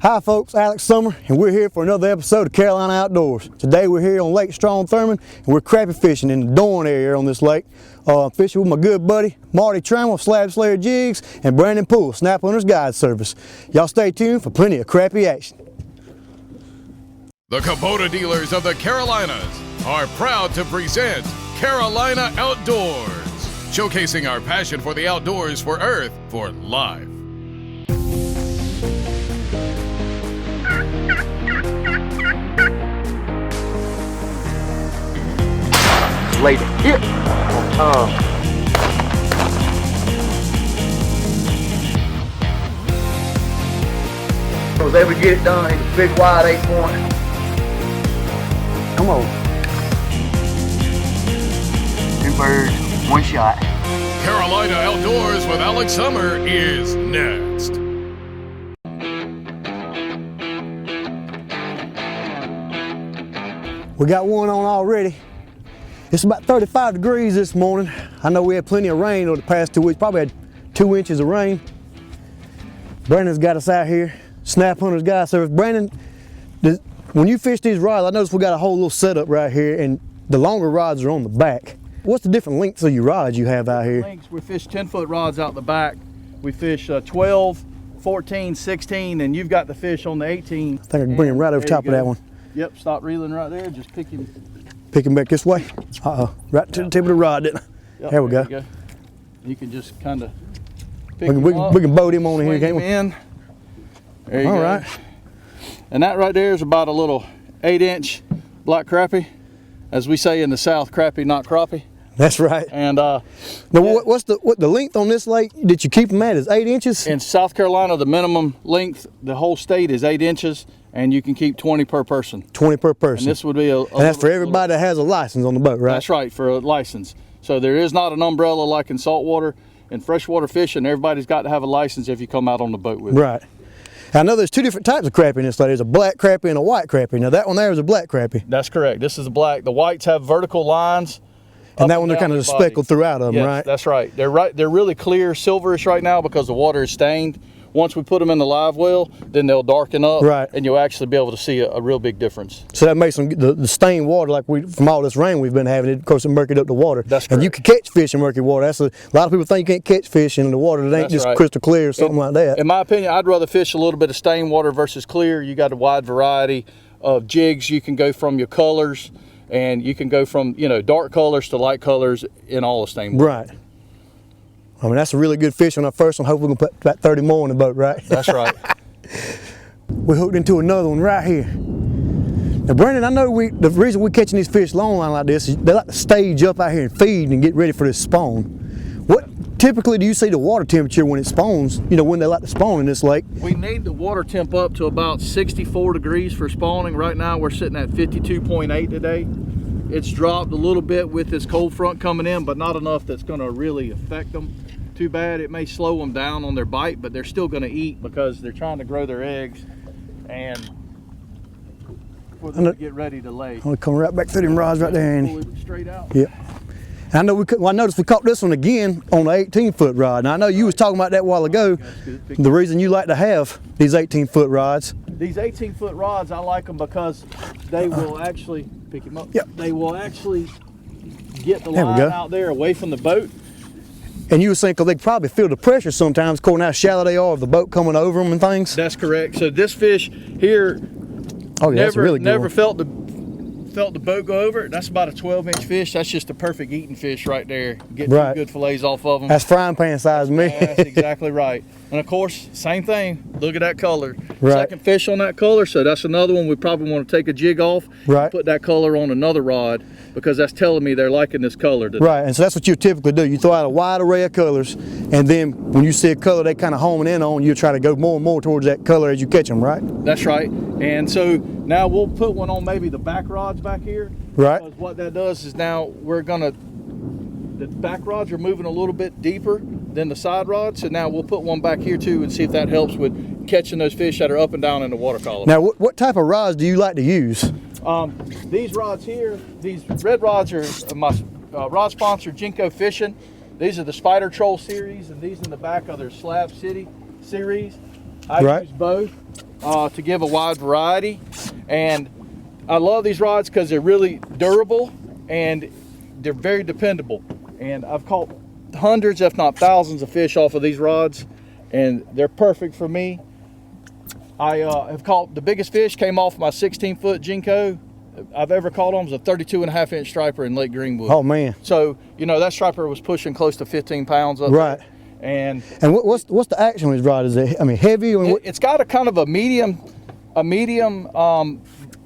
Hi folks, Alex Summer, and we're here for another episode of Carolina Outdoors. Today we're here on Lake Strom Thurmond, and we're crappie fishing in the Dorn area on this lake. Fishing with my good buddy, Marty Trammell, Slab Slayer Jigs, and Brandon Poole, Snap Hunters Guide Service. Y'all stay tuned for plenty of crappie action. The Kubota dealers of the Carolinas are proud to present Carolina Outdoors, showcasing our passion for the outdoors, for Earth, for life. Later. Here. I was able to get it done. He's a big wide 8-point. Come on. 2 birds, 1 shot. Carolina Outdoors with Alex Summer is next. We got one on already. It's about 35 degrees this morning. I know we had plenty of rain over the past 2 weeks, probably had 2 inches of rain. Brandon's got us out here, Snap Hunters Guide Service. Brandon, when you fish these rods, I noticed we got a whole little setup right here, and the longer rods are on the back. What's the different lengths of your rods you have out here? We fish 10-foot rods out the back. We fish 12, 14, 16, and you've got the fish on the 18. I think I can bring him right over top of that one. Yep, stop reeling right there, just pick him. Pick him back this way. Right to the tip of the rod, didn't I? Yep, there we go. You can just kind of pick him up. We can boat him on here, can't we? In. There you go. All right. And that right there is about a little 8-inch black crappie. As we say in the South, crappie, not crappie. That's right. And now, what's the length on this lake that you keep them at is 8 inches? In South Carolina, the minimum length, the whole state is 8 inches, and you can keep 20 per person. 20 per person. And this would be and that's for everybody that has a license on the boat, right? That's right, for a license. So there is not an umbrella like in saltwater. In freshwater fishing, everybody's got to have a license if you come out on the boat with it. Right. I know there's 2 different types of crappie in this lake. There's a black crappie and a white crappie. Now that one there is a black crappie. That's correct. This is a black. The whites have vertical lines. And that one they're kind of speckled throughout them, yes, right? That's right. They're really clear, silverish right now because the water is stained. Once we put them in the live well, then they'll darken up, right, and you'll actually be able to see a real big difference. So that makes them the stained water, like from all this rain we've been having. It, of course, it murkied up the water. That's correct. And you can catch fish in murky water. A lot of people think you can't catch fish in the water that ain't just crystal clear or something like that. In my opinion, I'd rather fish a little bit of stained water versus clear. You got a wide variety of jigs. You can go from your colors, and you can go from dark colors to light colors in all the stained water. Right. I mean, that's a really good fish on our first one. Hopefully we can put about 30 more in the boat, right? That's right. We hooked into another one right here. Now, Brandon, I know the reason we're catching these fish long line like this is they like to stage up out here and feed and get ready for this spawn. What typically do you see the water temperature when it spawns, when they like to spawn in this lake? We need the water temp up to about 64 degrees for spawning. Right now we're sitting at 52.8 today. It's dropped a little bit with this cold front coming in, but not enough that's going to really affect them too bad. It may slow them down on their bite, but they're still going to eat because they're trying to grow their eggs and for them to get ready to lay. I'm going to come right back through them rods right there, Andy. Pull it straight out. Yeah. I know I noticed we caught this one again on an 18-foot rod. Now I know you was talking about that a while ago. The reason you like to have these 18-foot rods. These 18-foot rods, I like them because they will actually pick him up. Yep. They will actually get the line out there away from the boat. And you were saying because they probably feel the pressure sometimes, according to how shallow they are of the boat coming over them and things. That's correct. So this fish here never felt the boat go over it. That's about a 12-inch fish. That's just a perfect eating fish right there. Get 2 good fillets off of them. That's frying pan size to me. That's exactly right. And of course, same thing. Look at that color. Right. Second fish on that color. So that's another one we probably want to take a jig off. Right. Put that color on another rod because that's telling me they're liking this color today. Right. And so that's what you typically do. You throw out a wide array of colors, and then when you see a color they kind of homing in on, you try to go more and more towards that color as you catch them, right? That's right. And so now we'll put one on maybe the back rods back here. Right. Because what that does is now the back rods are moving a little bit deeper than the side rods. So now we'll put one back here too and see if that helps with catching those fish that are up and down in the water column. Now, what type of rods do you like to use? These rods here, these red rods are my rod sponsor, Jinko Fishing. These are the Spider Troll series, and these in the back are their Slab City series. I use both to give a wide variety, and I love these rods because they're really durable and they're very dependable. And I've caught hundreds, if not thousands, of fish off of these rods, and they're perfect for me. I have caught the biggest fish came off my 16-foot Jinko I've ever caught on was a 32.5-inch striper in Lake Greenwood. Oh man! So you know that striper was pushing close to 15 pounds up right there. And what's the action on his rod? Is it, I mean, heavy? It's got a kind of a medium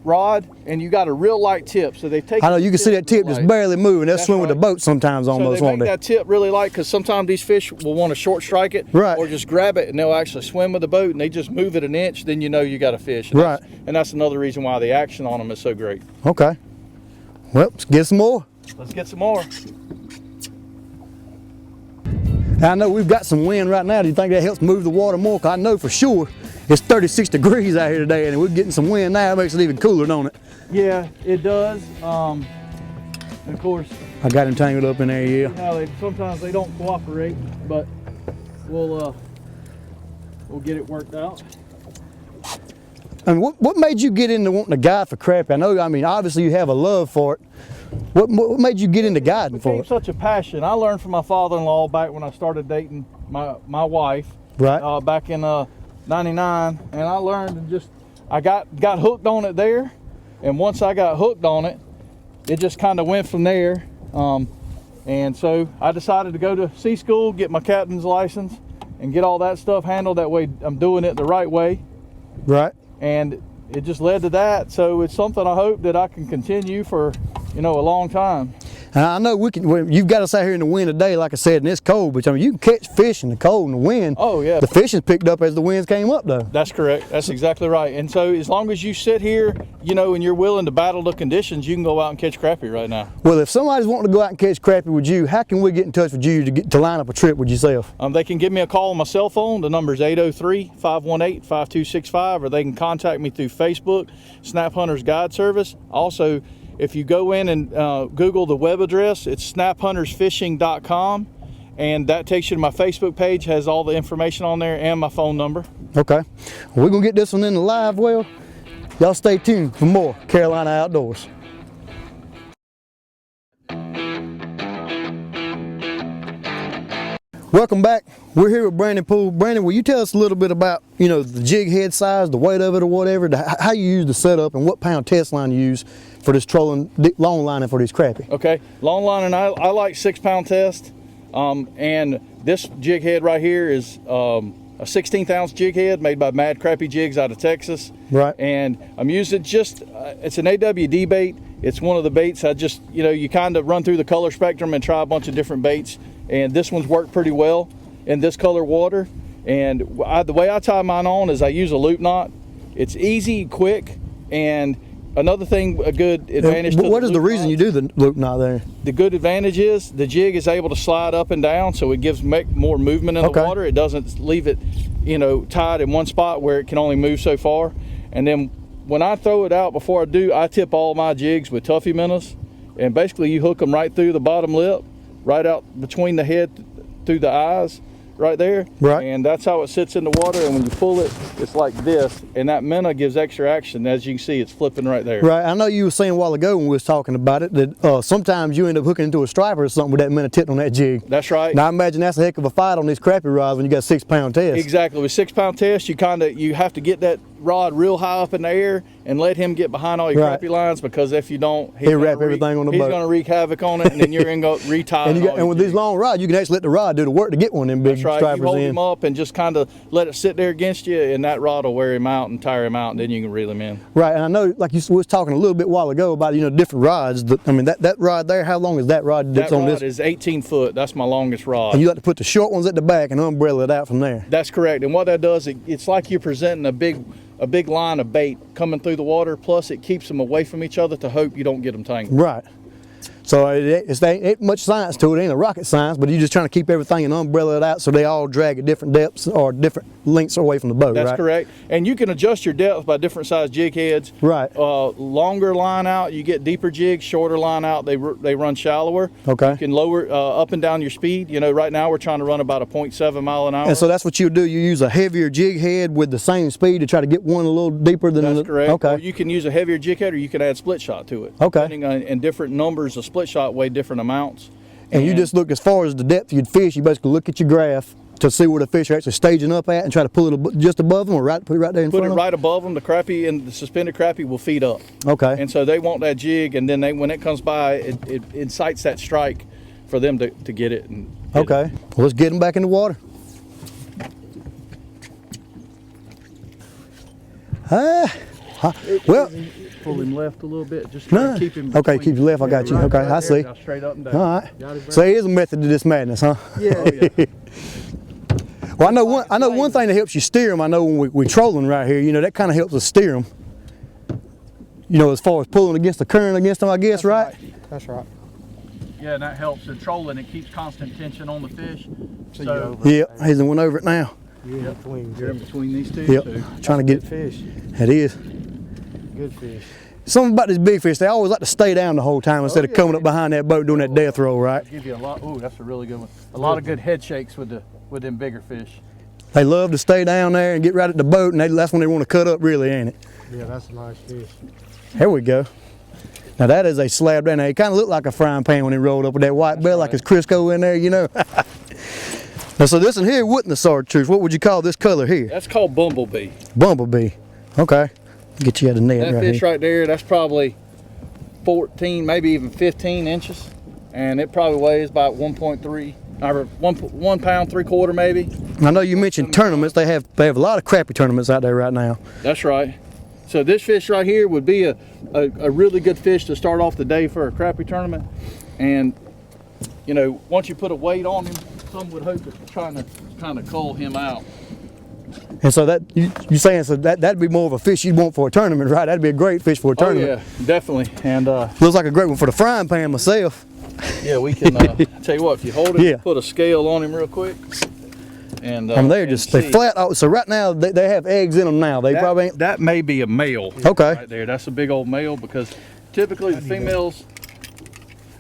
rod, and you got a real light tip. So they take. I know you can see that tip just barely moving. They'll swim with the boat sometimes almost. So they make that tip really light because sometimes these fish will want to short strike it, right, or just grab it and they'll actually swim with the boat, and they just move it an inch. Then you know you got a fish. And right. That's another reason why the action on them is so great. Okay. Well, let's get some more. Let's get some more. I know we've got some wind right now. Do you think that helps move the water more? 'Cause I know for sure it's 36 degrees out here today, and we're getting some wind now. It makes it even cooler, don't it? Yeah, it does. And of course, I got him tangled up in there, yeah. You know, sometimes they don't cooperate, but we'll get it worked out. I mean, what made you get into wanting to guide for crappie? I know, I mean, obviously you have a love for it. What made you get into guiding for it? It's such a passion. I learned from my father-in-law back when I started dating my wife. Right. Back in '99, and I learned and I got hooked on it there. And once I got hooked on it, it just kind of went from there. And so I decided to go to sea school, get my captain's license, and get all that stuff handled. That way I'm doing it the right way. Right. And it just led to that. So it's something I hope that I can continue for, a long time. I know you've got us out here in the wind today, like I said, and it's cold, but I mean, you can catch fish in the cold and the wind. Oh yeah. The fishing's picked up as the winds came up though. That's correct. That's exactly right. And so as long as you sit here, and you're willing to battle the conditions, you can go out and catch crappie right now. Well, if somebody's wanting to go out and catch crappie with you, how can we get in touch with you to line up a trip with yourself? They can give me a call on my cell phone. The number is 803-518-5265, or they can contact me through Facebook, Snap Hunters Guide Service. Also, if you go in and Google the web address, it's snaphuntersfishing.com, and that takes you to my Facebook page, has all the information on there and my phone number. Okay. Well, we're going to get this one in the live well. Y'all stay tuned for more Carolina Outdoors. Welcome back. We're here with Brandon Poole. Brandon, will you tell us a little bit about, the jig head size, the weight of it or whatever, how you use the setup, and what pound test line you use for this trolling, long lining for these crappie? Okay, long lining, I like 6-pound test. And this jig head right here is a 16th ounce jig head made by Mad Crappie Jigs out of Texas. Right. And I'm using it's an AWD bait. It's one of the baits you kind of run through the color spectrum and try a bunch of different baits. And this one's worked pretty well in this color water. And the way I tie mine on is I use a loop knot. It's easy, quick, and another thing, a good advantage. What is the reason you do the loop knot there? The good advantage is the jig is able to slide up and down, so it gives more movement in the water. It doesn't leave it, tied in one spot where it can only move so far. And then when I throw it out, before I do, I tip all my jigs with Tuffy minnows, and basically you hook them right through the bottom lip, right out between the head through the eyes, right there. Right. And that's how it sits in the water, and when you pull it, it's like this, and that minnow gives extra action. As you can see, it's flipping right there. Right. I know you were saying a while ago when we was talking about it that sometimes you end up hooking into a striper or something with that minnow tipped on that jig. That's right. Now I imagine that's a heck of a fight on these crappie rods when you got 6-pound test. Exactly. With 6-pound test, you have to get that rod real high up in the air and let him get behind all your crappie lines, because if you don't, he'll wrap everything on the boat. He's going to wreak havoc on it, and then you're going to go retie. And with these long rods, you can actually let the rod do the work to get one of them big stripers you hold in. him up and just kind of let it sit there against you, and that rod will wear him out and tire him out, and then you can reel him in. Right. And I know, like you was talking a little bit while ago about different rods. That rod there, how long is that rod that's on this? That rod is 18 foot. That's my longest rod. And you like to put the short ones at the back and umbrella it out from there. That's correct. And what that does, it's like you're presenting a big line of bait coming through the water, plus it keeps them away from each other to hope you don't get them tangled. Right. So it ain't much science to it. It ain't a rocket science, but you're just trying to keep everything and umbrella it out so they all drag at different depths or different lengths away from the boat, That's right? correct. And you can adjust your depth by different size jig heads. Right. Longer line out, you get deeper jigs. Shorter line out, they run shallower. Okay. You can lower up and down your speed. You know, right now we're trying to run about a 0.7 mile an hour. And so that's what you do. You use a heavier jig head with the same speed to try to get one a little deeper than That's the. correct. Okay. Or you can use a heavier jig head, or you can add split shot to it. Okay. Depending on, and different numbers of split shot weigh different amounts. And you just look as far as the depth you'd fish. You basically look at your graph to see where the fish are actually staging up at, and try to pull it just above them, or put it right there in front of them. Put it right above them. The crappie and the suspended crappie will feed up. Okay. And so they want that jig, and then when it comes by, it incites that strike for them to get it. And okay. Well, let's get them back in the water. Well. Pull him left a little bit, just try to keep him. Okay, keep your left. I got you. Okay, I see. Now straight up and down. All right. So there is a method to this madness, huh? Yeah. Oh, yeah. Well, I know one thing that helps you steer them. I know when we're trolling right here, you know, that kind of helps us steer them. You know, as far as pulling against the current against them, I guess, right? That's right. Yeah, and that helps in trolling. It keeps constant tension on the fish. So Yep, he's the one over it now. you're in between. You're in between these two. Yep, So trying to get Fish. it is. Good fish. Something about these big fish, they always like to stay down the whole time instead of coming up behind that boat doing that death roll, right? give you a lot. Ooh, that's a really good one. A lot of good head shakes with them bigger fish. They love to stay down there and get right at the boat, and that's when they want to cut up, really, ain't it? Yeah, that's a nice fish. There we go. Now that is a slab down there. It kind of looked like a frying pan when he rolled up with that white bell, like his Crisco in there, you know. Now, so this one here wasn't the chartreuse. What would you call this color here? That's called bumblebee. Bumblebee. Okay. Get you out of the net That right fish here. right there, that's probably 14, maybe even 15 inches, and it probably weighs about 1.3 or 1 pound 3/4 maybe. I know you mentioned tournaments. They have a lot of crappie tournaments out there right now. That's right. So this fish right here would be a really good fish to start off the day for a crappie tournament. And you know, once you put a weight on him, some would hope it's trying to kind of cull him out. And so that you saying so that'd be more of a fish you'd want for a tournament, right? That'd be a great fish for a tournament. Oh yeah, definitely. And looks like a great one for the frying pan myself. yeah, we can tell you what, if you hold it, Yeah. put a scale on him real quick. And they're just they flat. Oh, so right now they have eggs in them now. They probably ain't. That may be a male. Okay. Right there. That's a big old male, because typically the females.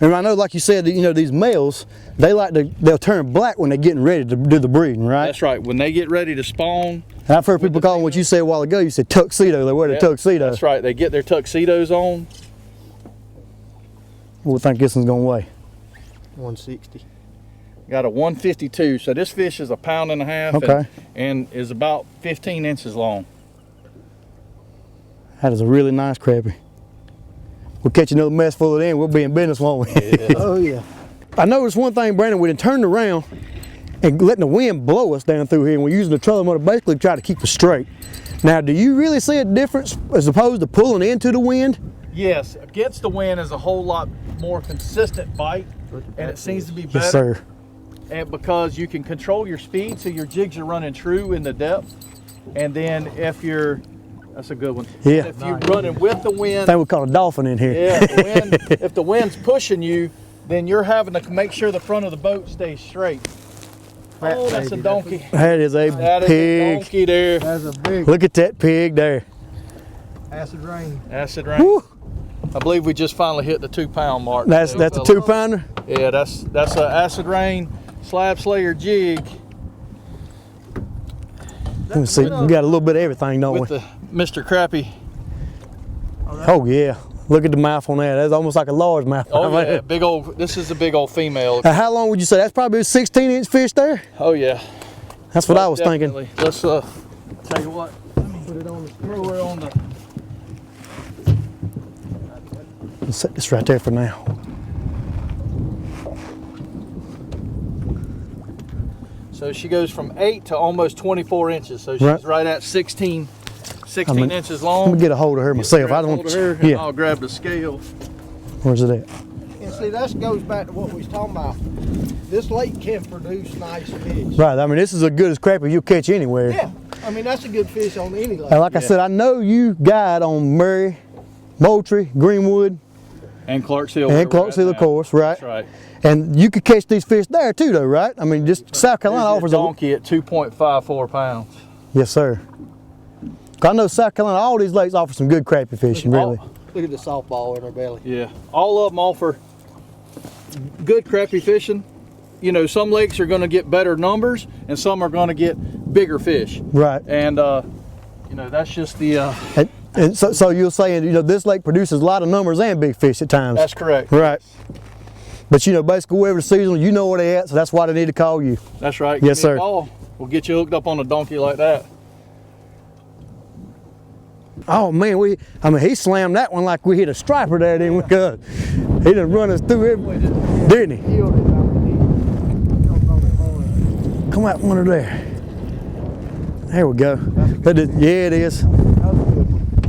And I know, like you said, that, you know, they's males, they'll turn black when they're getting ready to do the breeding, right? That's right. When they get ready to spawn. And I've heard people calling what you said a while ago. You said tuxedo. They wear the Yeah, tuxedo. That's right. They get their tuxedos on. What do you think this one's gonna weigh? 160. Got a 152. So this fish is 1.5 pounds. Okay. And is about 15 inches long. That is a really nice crappie. We'll catch another mess full of them. We'll be in business, won't we? Yeah. Oh yeah. I noticed one thing, Brandon. We done turned around and letting the wind blow us down through here, and we're using the trolling motor basically to try to keep us straight. Now, do you really see a difference as opposed to pulling into the wind? Yes, against the wind is a whole lot more consistent bite, and it seems to be better. Yes, sir. And because you can control your speed, so your jigs are running true in the depth. And then if you're, that's a good one. Yeah. If you're running with the wind, I think we caught a dolphin in here. yeah, if the wind's pushing you, then you're having to make sure the front of the boat stays straight. Oh, that's a donkey. That is a That is a pig. donkey there. That's a big Look at that pig there. acid rain. Acid rain. Woo. I believe we just finally hit the 2 pound mark. That's a 2-pounder. Yeah, that's an acid rain slab slayer jig Let me see. We got a little bit of everything, don't with we? the Mr. Crappie. Oh yeah. Look at the mouth on that. That's almost like a large mouth. Oh yeah, big old. This is a big old female. How long would you say? That's probably a 16-inch fish there. Oh yeah. That's what I was thinking. Definitely. Let's tell you what. Let me put it on the throw her on the. Let's set this right there for now. So she goes from 8 to almost 24 inches. So she's right at 16 inches long. Let me get a hold of her myself. I don't Hold her, and Yeah. I'll grab the scale. Where's it at? And see, that goes back to what we was talking about. This lake can produce nice fish. Right. I mean, this is as good as crappie you'll catch anywhere. Yeah, I mean that's a good fish on any lake. And like I said, I know you guide on Murray, Moultrie, Greenwood. And Clarksville. And Clarksville, of course, right? That's right. And you could catch these fish there too, though, right? I mean, just South Carolina offers a donkey at 2.54 pounds. Yes, sir. I know South Carolina, all these lakes offer some good crappie fishing, really. Look at the softball in her belly. Yeah, all of them offer good crappie fishing. You know, some lakes are going to get better numbers, and some are going to get bigger fish. Right. And you know, that's just the. And so you're saying, you know, this lake produces a lot of numbers and big fish at times. That's correct. Right. But you know, basically, wherever the season, you know where they at, so that's why they need to call you. That's right. Yes, sir. We'll get you hooked up on a donkey like that. Oh man, I mean, he slammed that one like we hit a striper there, didn't we? Cause he done run us through it, didn't he? Come out one of there. There we go. Yeah, it is.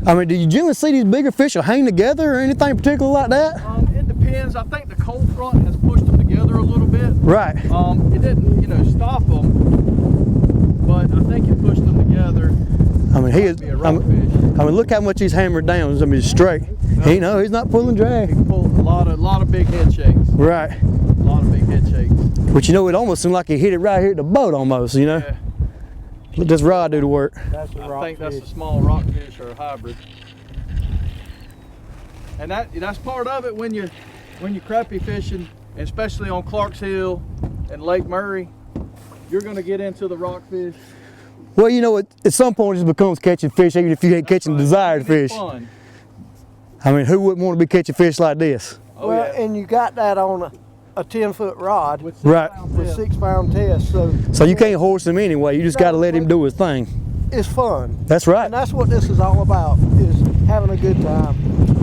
I mean, do you generally see these bigger fish will hang together or anything particular like that? It depends. I think the cold front has pushed them together a little bit. Right. It didn't, you know, stop them, but I think it pushed them together. I mean, I mean, look how much he's hammered down. I mean, straight. He he's not pulling drag. He pulled a lot of big head shakes. Right. A lot of big head shakes. But you know, it almost seemed like he hit it right here at the boat almost, you know? Yeah. Let this rod do the work. I think that's a small rockfish or a hybrid. And that's part of it when you're crappie fishing, especially on Clark's Hill and Lake Murray. You're going to get into the rockfish. Well, you know, at some point it just becomes catching fish, even if you ain't catching desired fish. Fun. I mean, who wouldn't want to be catching fish like this? Oh, well, yeah. and you got that on a 10-foot rod with Right. 6-pound test, so you can't horse him anyway. You just got to let him do his thing. it's fun. That's right. And that's what this is all about, is having a good time,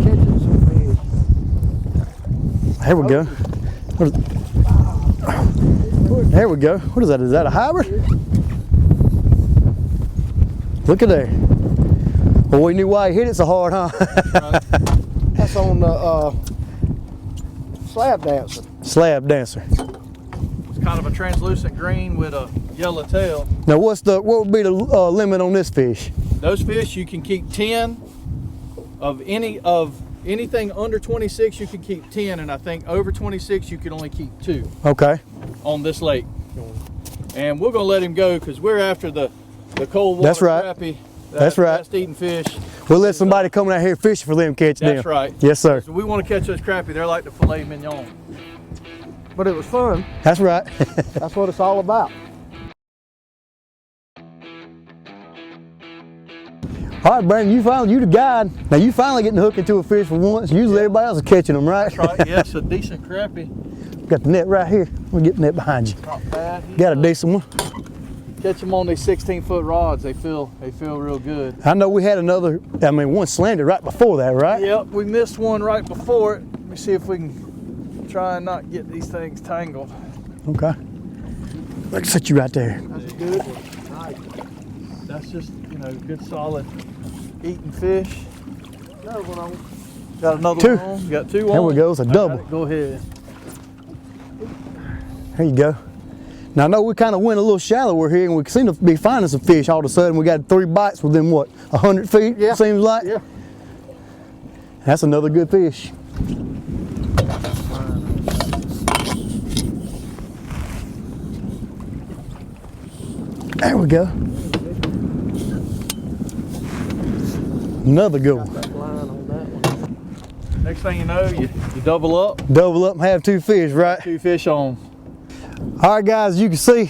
catching some fish. Here we go. There we go. What is that? Is that a hybrid? Look at there. Well, we knew why he hit it so hard, huh? That's on the slab dancer. Slab dancer. It's kind of a translucent green with a yellow tail. Now, what would be the limit on this fish? Those fish you can keep 10 of anything under 26. You can keep 10, and I think over 26 you can only keep 2. Okay. On this lake. And we're gonna let him go because we're after the cold water. That's right. Crappie. That's right. Fast eating fish. We'll let somebody come out here fishing for them catch them. That's right. Yes, sir. So we want to catch those crappie. They're like the filet mignon. But it was fun. That's right. That's what it's all about. All right, Brandon, you the guide. Now you finally getting hooked into a fish for once. Usually everybody else is catching them, right? That's right. Yes, a decent crappie. Got the net right here. We'll get the net behind you. Not bad. Got a decent one. Catch them on these 16-foot rods. They feel real good. I know we had another. I mean, one slanted right before that, right? Yep, we missed one right before it. Let me see if we can try and not get these things tangled. Okay. Let's set you right there. That's good. Nice. That's just, good solid eating fish. Another one on. Got another Two. one on. You got 2 on. There we go. It's a double. Go ahead. There you go. Now I know we kind of went a little shallower here, and we seem to be finding some fish all of a sudden. We got 3 bites within what, 100 feet? Yeah. Seems like. Yeah. That's another good fish. There we go. Another good one. That line on that one. Next thing you know, you double up. Double up and have 2 fish, right? 2 fish on. All right, guys, as you can see,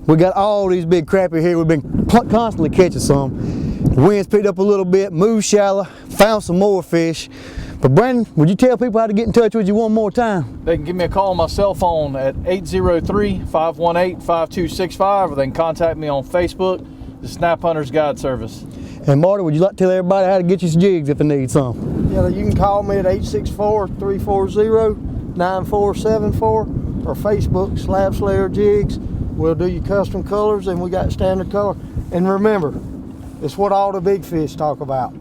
we got all these big crappie here. We've been constantly catching some. The wind's picked up a little bit, moved shallow, found some more fish. But Brandon, would you tell people how to get in touch with you one more time? They can give me a call on my cell phone at 803-518-5265, or they can contact me on Facebook, the Snap Hunters Guide Service. And Marty, would you like to tell everybody how to get you some jigs if they need some? Yeah, you can call me at 864-340-9474 or Facebook, Slab Slayer Jigs. We'll do your custom colors, and we got standard color. And remember, it's what all the big fish talk about.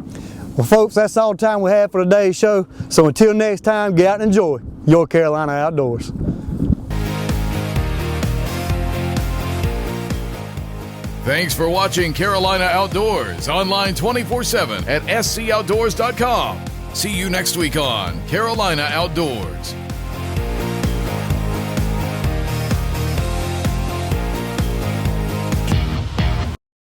Well, folks, that's all the time we have for today's show. So until next time, get out and enjoy your Carolina outdoors. Thanks for watching Carolina Outdoors, online 24/7 at scoutdoors.com. See you next week on Carolina Outdoors.